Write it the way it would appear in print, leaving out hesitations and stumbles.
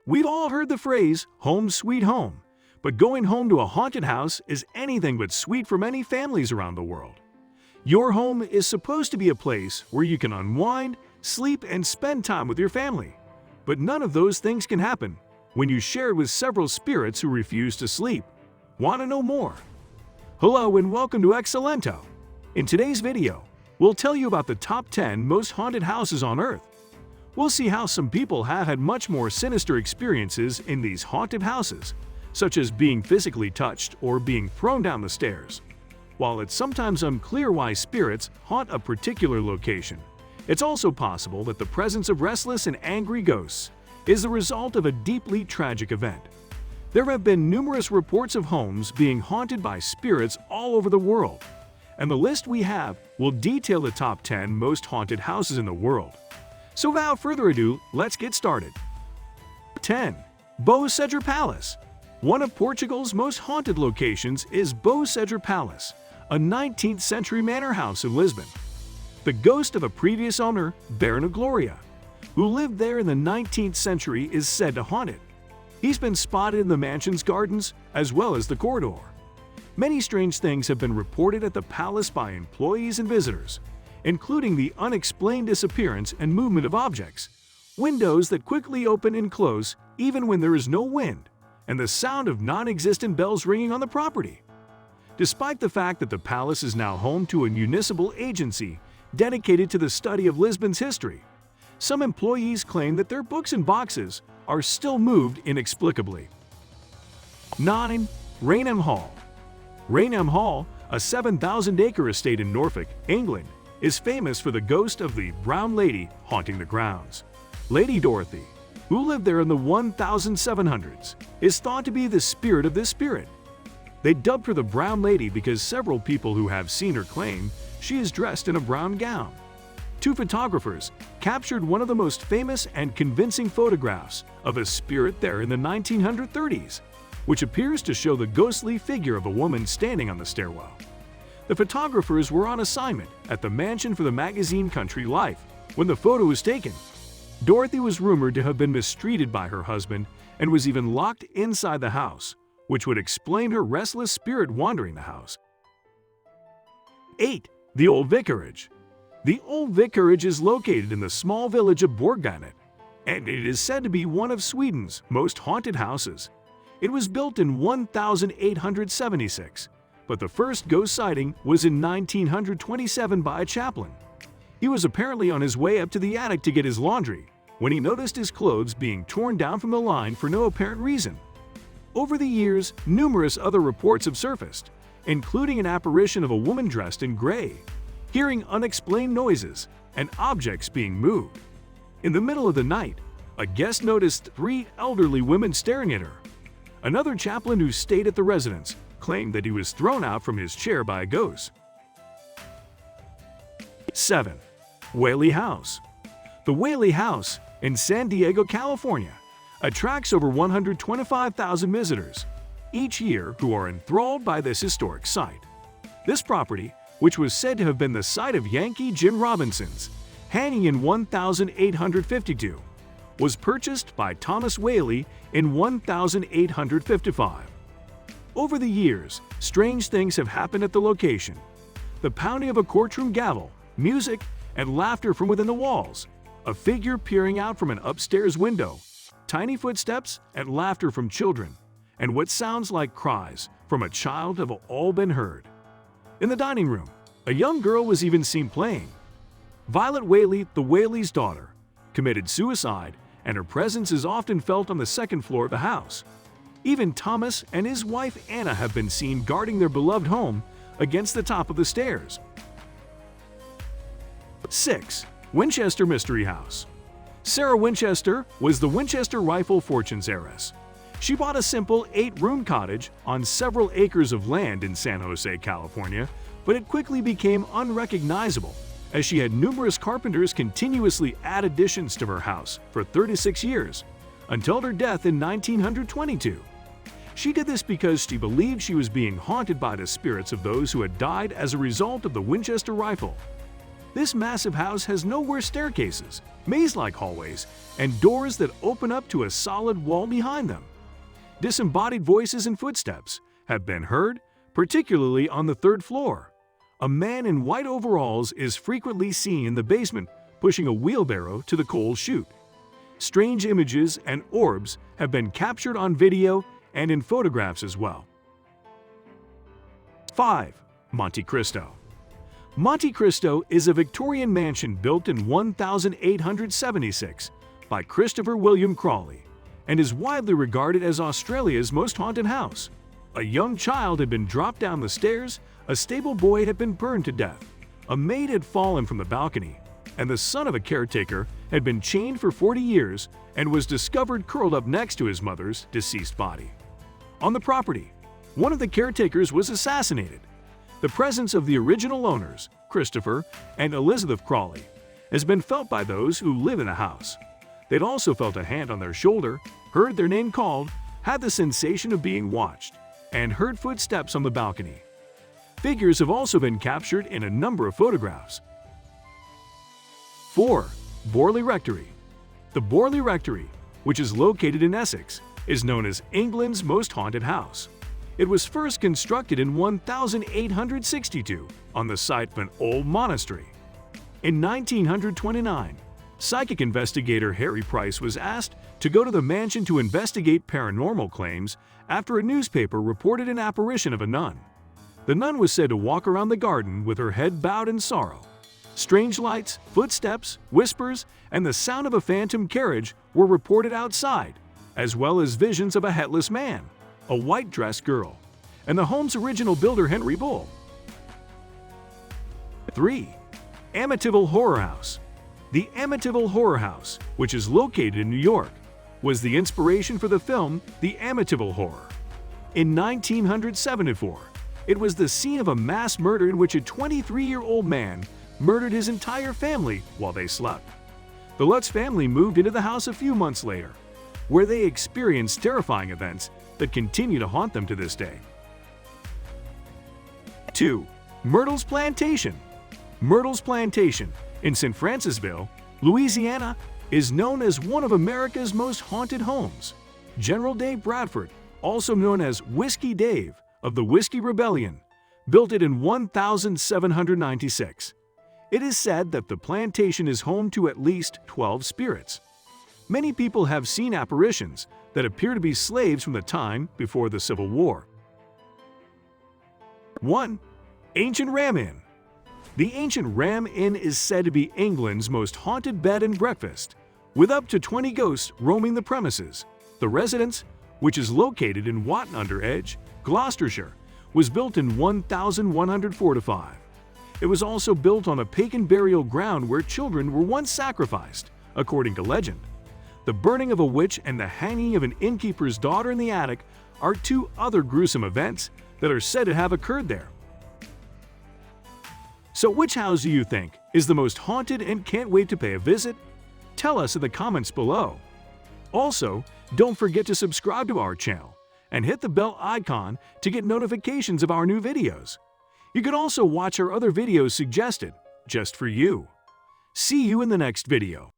We've all heard the phrase, home sweet home, but going home to a haunted house is anything but sweet for many families around the world. Your home is supposed to be a place where you can unwind, sleep, and spend time with your family. But none of those things can happen when you share it with several spirits who refuse to sleep. Want to know more? Hello and welcome to xCellento. In today's video, we'll tell you about the top 10 most haunted houses on Earth. We'll see how some people have had much more sinister experiences in these haunted houses, such as being physically touched or being thrown down the stairs. While it's sometimes unclear why spirits haunt a particular location, it's also possible that the presence of restless and angry ghosts is the result of a deeply tragic event. There have been numerous reports of homes being haunted by spirits all over the world, and the list we have will detail the top 10 most haunted houses in the world. So without further ado, let's get started. 10. Beau-Séjour Palace. One of Portugal's most haunted locations is Beau-Séjour Palace, a 19th century manor house in Lisbon. The ghost of a previous owner, Baron of Gloria, who lived there in the 19th century, is said to haunt it. He's been spotted in the mansion's gardens as well as the corridor. Many strange things have been reported at the palace by employees and visitors, including the unexplained disappearance and movement of objects, windows that quickly open and close even when there is no wind, and the sound of non-existent bells ringing on the property. Despite the fact that the palace is now home to a municipal agency dedicated to the study of Lisbon's history, some employees claim that their books and boxes are still moved inexplicably. 9. Raynham Hall. Raynham Hall, a 7,000-acre estate in Norfolk, England, is famous for the ghost of the Brown Lady haunting the grounds. Lady Dorothy, who lived there in the 1700s, is thought to be the spirit of this spirit. They dubbed her the Brown Lady because several people who have seen her claim she is dressed in a brown gown. Two photographers captured one of the most famous and convincing photographs of a spirit there in the 1930s, which appears to show the ghostly figure of a woman standing on the stairwell. The photographers were on assignment at the mansion for the magazine Country Life when the photo was taken. Dorothy was rumored to have been mistreated by her husband and was even locked inside the house, which would explain her restless spirit wandering the house. 8. The Old Vicarage. The Old Vicarage is located in the small village of Borley, and it is said to be one of Sweden's most haunted houses. It was built in 1876, but the first ghost sighting was in 1927 by a chaplain. He was apparently on his way up to the attic to get his laundry when he noticed his clothes being torn down from the line for no apparent reason. Over the years, numerous other reports have surfaced, including an apparition of a woman dressed in gray, hearing unexplained noises, and objects being moved. In the middle of the night, a guest noticed 3 elderly women staring at her. Another chaplain who stayed at the residence claimed that he was thrown out from his chair by a ghost. 7. Whaley House. The Whaley House in San Diego, California, attracts over 125,000 visitors each year who are enthralled by this historic site. This property, which was said to have been the site of Yankee Jim Robinson's hanging in 1852, was purchased by Thomas Whaley in 1855. Over the years, strange things have happened at the location. The pounding of a courtroom gavel, music, and laughter from within the walls, a figure peering out from an upstairs window, tiny footsteps and laughter from children, and what sounds like cries from a child have all been heard. In the dining room, a young girl was even seen playing. Violet Whaley, the Whaley's daughter, committed suicide, and her presence is often felt on the second floor of the house. Even Thomas and his wife Anna have been seen guarding their beloved home against the top of the stairs. 6. Winchester Mystery House. Sarah Winchester was the Winchester rifle fortune's heiress. She bought a simple 8-room cottage on several acres of land in San Jose, California, but it quickly became unrecognizable as she had numerous carpenters continuously add additions to her house for 36 years, until her death in 1922. She did this because she believed she was being haunted by the spirits of those who had died as a result of the Winchester rifle. This massive house has no worse staircases, maze-like hallways, and doors that open up to a solid wall behind them. Disembodied voices and footsteps have been heard, particularly on the third floor. A man in white overalls is frequently seen in the basement pushing a wheelbarrow to the coal chute. Strange images and orbs have been captured on video and in photographs as well. 5. Monte Cristo. Monte Cristo is a Victorian mansion built in 1876 by Christopher William Crawley and is widely regarded as Australia's most haunted house. A young child had been dropped down the stairs, a stable boy had been burned to death, a maid had fallen from the balcony, and the son of a caretaker had been chained for 40 years and was discovered curled up next to his mother's deceased body. On the property, one of the caretakers was assassinated. The presence of the original owners, Christopher and Elizabeth Crawley, has been felt by those who live in the house. They'd also felt a hand on their shoulder, heard their name called, had the sensation of being watched, and heard footsteps on the balcony. Figures have also been captured in a number of photographs. 4. Borley Rectory. The Borley Rectory, which is located in Essex, is known as England's most haunted house. It was first constructed in 1862 on the site of an old monastery. In 1929, psychic investigator Harry Price was asked to go to the mansion to investigate paranormal claims after a newspaper reported an apparition of a nun. The nun was said to walk around the garden with her head bowed in sorrow. Strange lights, footsteps, whispers, and the sound of a phantom carriage were reported outside, as well as visions of a headless man, a white-dressed girl, and the home's original builder Henry Bull. 3. Amityville Horror House. The Amityville Horror House, which is located in New York, was the inspiration for the film The Amityville Horror. In 1974, it was the scene of a mass murder in which a 23-year-old man murdered his entire family while they slept. The Lutz family moved into the house a few months later, where they experienced terrifying events that continue to haunt them to this day. 2. Myrtles Plantation. Myrtles Plantation in St. Francisville, Louisiana, is known as one of America's most haunted homes. General Dave Bradford, also known as Whiskey Dave of the Whiskey Rebellion, built it in 1796. It is said that the plantation is home to at least 12 spirits. Many people have seen apparitions that appear to be slaves from the time before the Civil War. 1. Ancient Ram Inn. The Ancient Ram Inn is said to be England's most haunted bed and breakfast, with up to 20 ghosts roaming the premises. The residence, which is located in Watton-under-Edge, Gloucestershire, was built in 1145. It was also built on a pagan burial ground where children were once sacrificed, according to legend. The burning of a witch and the hanging of an innkeeper's daughter in the attic are two other gruesome events that are said to have occurred there. So which house do you think is the most haunted and can't wait to pay a visit? Tell us in the comments below. Also, don't forget to subscribe to our channel and hit the bell icon to get notifications of our new videos. You can also watch our other videos suggested just for you. See you in the next video.